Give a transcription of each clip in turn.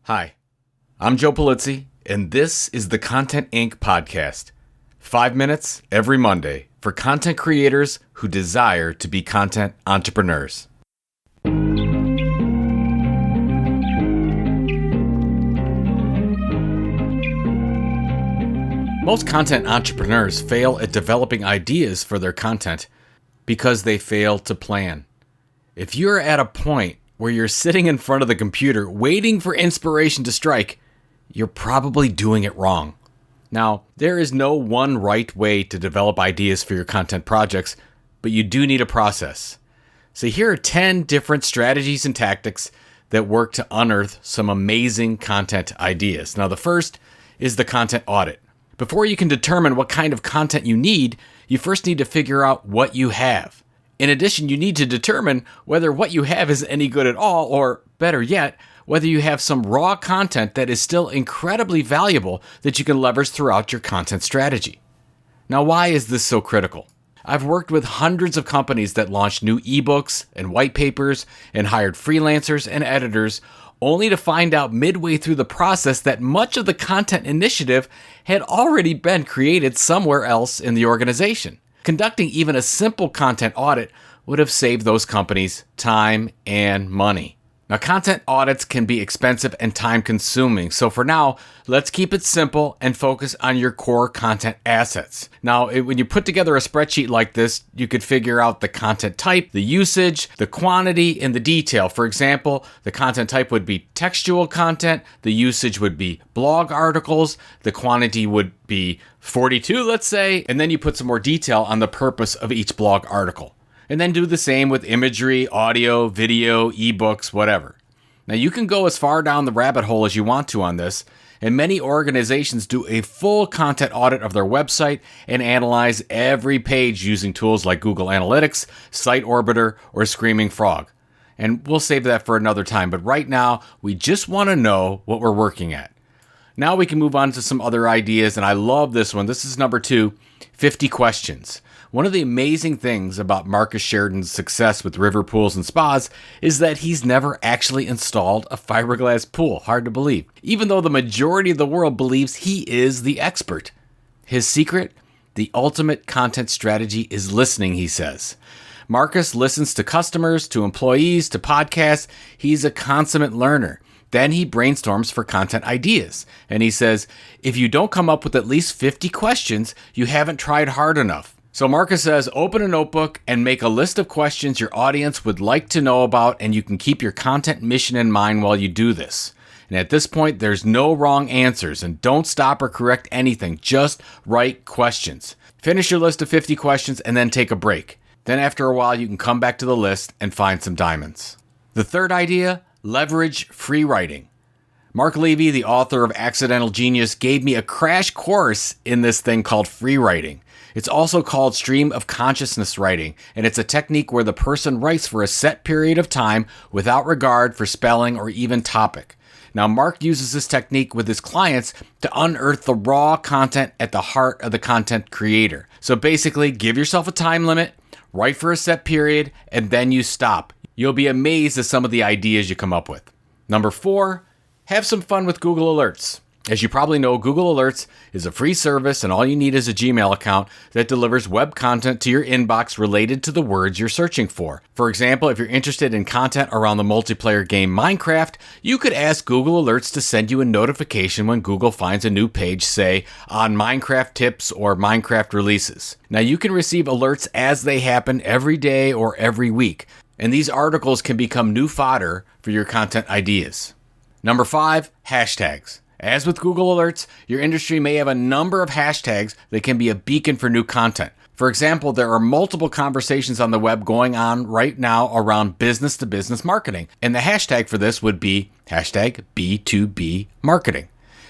Hi, I'm Joe Polizzi, and this is the Content Inc. podcast. 5 minutes every Monday for content creators who desire to be content entrepreneurs. Most content entrepreneurs fail at developing ideas for their content because they fail to plan. If you're at a point where you're sitting in front of the computer waiting for inspiration to strike, you're probably doing it wrong. Now, there is no one right way to develop ideas for your content projects, but you do need a process. So here are 10 different strategies and tactics that work to unearth some amazing content ideas. Now, the first is the content audit. Before you can determine what kind of content you need, you first need to figure out what you have. In addition, you need to determine whether what you have is any good at all, or better yet, whether you have some raw content that is still incredibly valuable that you can leverage throughout your content strategy. Now, why is this so critical? I've worked with hundreds of companies that launched new ebooks and white papers and hired freelancers and editors, only to find out midway through the process that much of the content initiative had already been created somewhere else in the organization. Conducting even a simple content audit would have saved those companies time and money. Now, content audits can be expensive and time-consuming, so for now, let's keep it simple and focus on your core content assets. Now, when you put together a spreadsheet like this, you could figure out the content type, the usage, the quantity, and the detail. For example, the content type would be textual content, the usage would be blog articles, the quantity would be 42, let's say, and then you put some more detail on the purpose of each blog article. And then do the same with imagery, audio, video, ebooks, whatever. Now, you can go as far down the rabbit hole as you want to on this, and many organizations do a full content audit of their website and analyze every page using tools like Google Analytics, Site Orbiter, or Screaming Frog. And we'll save that for another time, but right now, we just want to know what we're working at. Now we can move on to some other ideas, and I love this one. This is number 2, 50 questions. One of the amazing things about Marcus Sheridan's success with river pools and spas is that he's never actually installed a fiberglass pool. Hard to believe. Even though the majority of the world believes he is the expert. His secret? The ultimate content strategy is listening, he says. Marcus listens to customers, to employees, to podcasts. He's a consummate learner. Then he brainstorms for content ideas. And he says, if you don't come up with at least 50 questions, you haven't tried hard enough. So Marcus says, open a notebook and make a list of questions your audience would like to know about, and you can keep your content mission in mind while you do this. And at this point, there's no wrong answers, and don't stop or correct anything. Just write questions. Finish your list of 50 questions and then take a break. Then after a while, you can come back to the list and find some diamonds. The third idea, leverage free writing. Mark Levy, the author of Accidental Genius, gave me a crash course in this thing called free writing. It's also called stream of consciousness writing, and it's a technique where the person writes for a set period of time without regard for spelling or even topic. Now, Mark uses this technique with his clients to unearth the raw content at the heart of the content creator. So basically, give yourself a time limit, write for a set period, and then you stop. You'll be amazed at some of the ideas you come up with. Number 4, have some fun with Google Alerts. As you probably know, Google Alerts is a free service, and all you need is a Gmail account that delivers web content to your inbox related to the words you're searching for. For example, if you're interested in content around the multiplayer game Minecraft, you could ask Google Alerts to send you a notification when Google finds a new page, say, on Minecraft tips or Minecraft releases. Now, you can receive alerts as they happen every day or every week, and these articles can become new fodder for your content ideas. Number 5, hashtags. As with Google Alerts, your industry may have a number of hashtags that can be a beacon for new content. For example, there are multiple conversations on the web going on right now around business-to-business marketing, and the hashtag for this would be hashtag B2B marketing.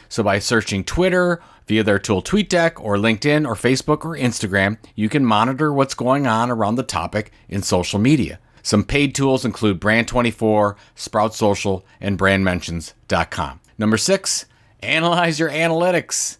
So by searching Twitter, via their tool TweetDeck, or LinkedIn, or Facebook, or Instagram, you can monitor what's going on around the topic in social media. Some paid tools include Brand24, Sprout Social, and BrandMentions.com. Number 6, analyze your analytics.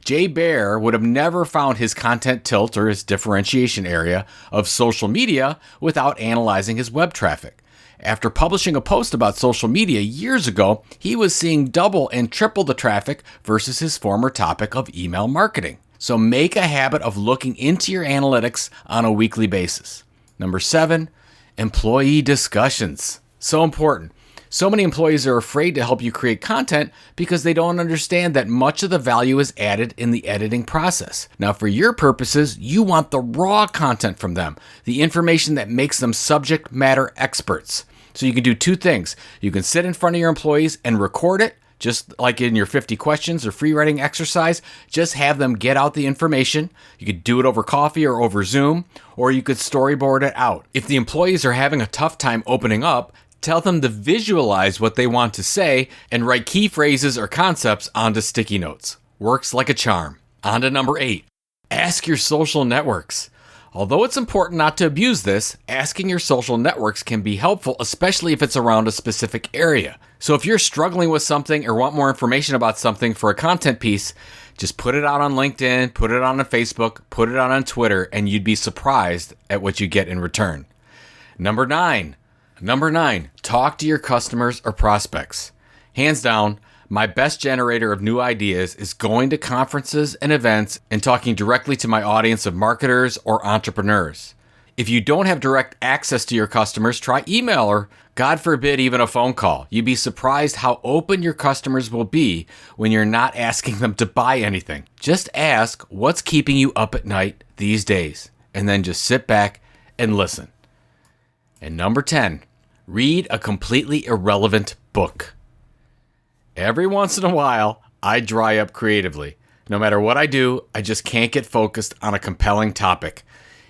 Jay Baer would have never found his content tilt or his differentiation area of social media without analyzing his web traffic. After publishing a post about social media years ago, he was seeing double and triple the traffic versus his former topic of email marketing. So make a habit of looking into your analytics on a weekly basis. Number 7, employee discussions. So important. So many employees are afraid to help you create content because they don't understand that much of the value is added in the editing process. Now, for your purposes, you want the raw content from them, the information that makes them subject matter experts. So you can do 2 things. You can sit in front of your employees and record it, just like in your 50 questions or free writing exercise. Just have them get out the information. You could do it over coffee or over Zoom, or you could storyboard it out. If the employees are having a tough time opening up, tell them to visualize what they want to say and write key phrases or concepts onto sticky notes. Works like a charm. On to number 8. Ask your social networks. Although it's important not to abuse this, asking your social networks can be helpful, especially if it's around a specific area. So if you're struggling with something or want more information about something for a content piece, just put it out on LinkedIn, put it on Facebook, put it out on Twitter, and you'd be surprised at what you get in return. Number 9, talk to your customers or prospects. Hands down, my best generator of new ideas is going to conferences and events and talking directly to my audience of marketers or entrepreneurs. If you don't have direct access to your customers, try email or, God forbid, even a phone call. You'd be surprised how open your customers will be when you're not asking them to buy anything. Just ask what's keeping you up at night these days, and then just sit back and listen. And number 10, read a completely irrelevant book. Every once in a while, I dry up creatively. No matter what I do, I just can't get focused on a compelling topic.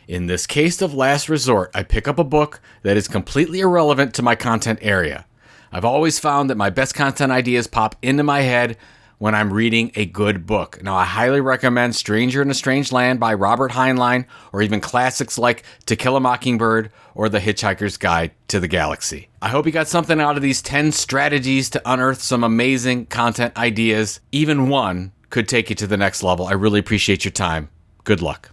In this case of last resort, I pick up a book that is completely irrelevant to my content area. I've always found that my best content ideas pop into my head when I'm reading a good book. Now, I highly recommend Stranger in a Strange Land by Robert Heinlein, or even classics like To Kill a Mockingbird or The Hitchhiker's Guide to the Galaxy. I hope you got something out of these 10 strategies to unearth some amazing content ideas. Even one could take you to the next level. I really appreciate your time. Good luck.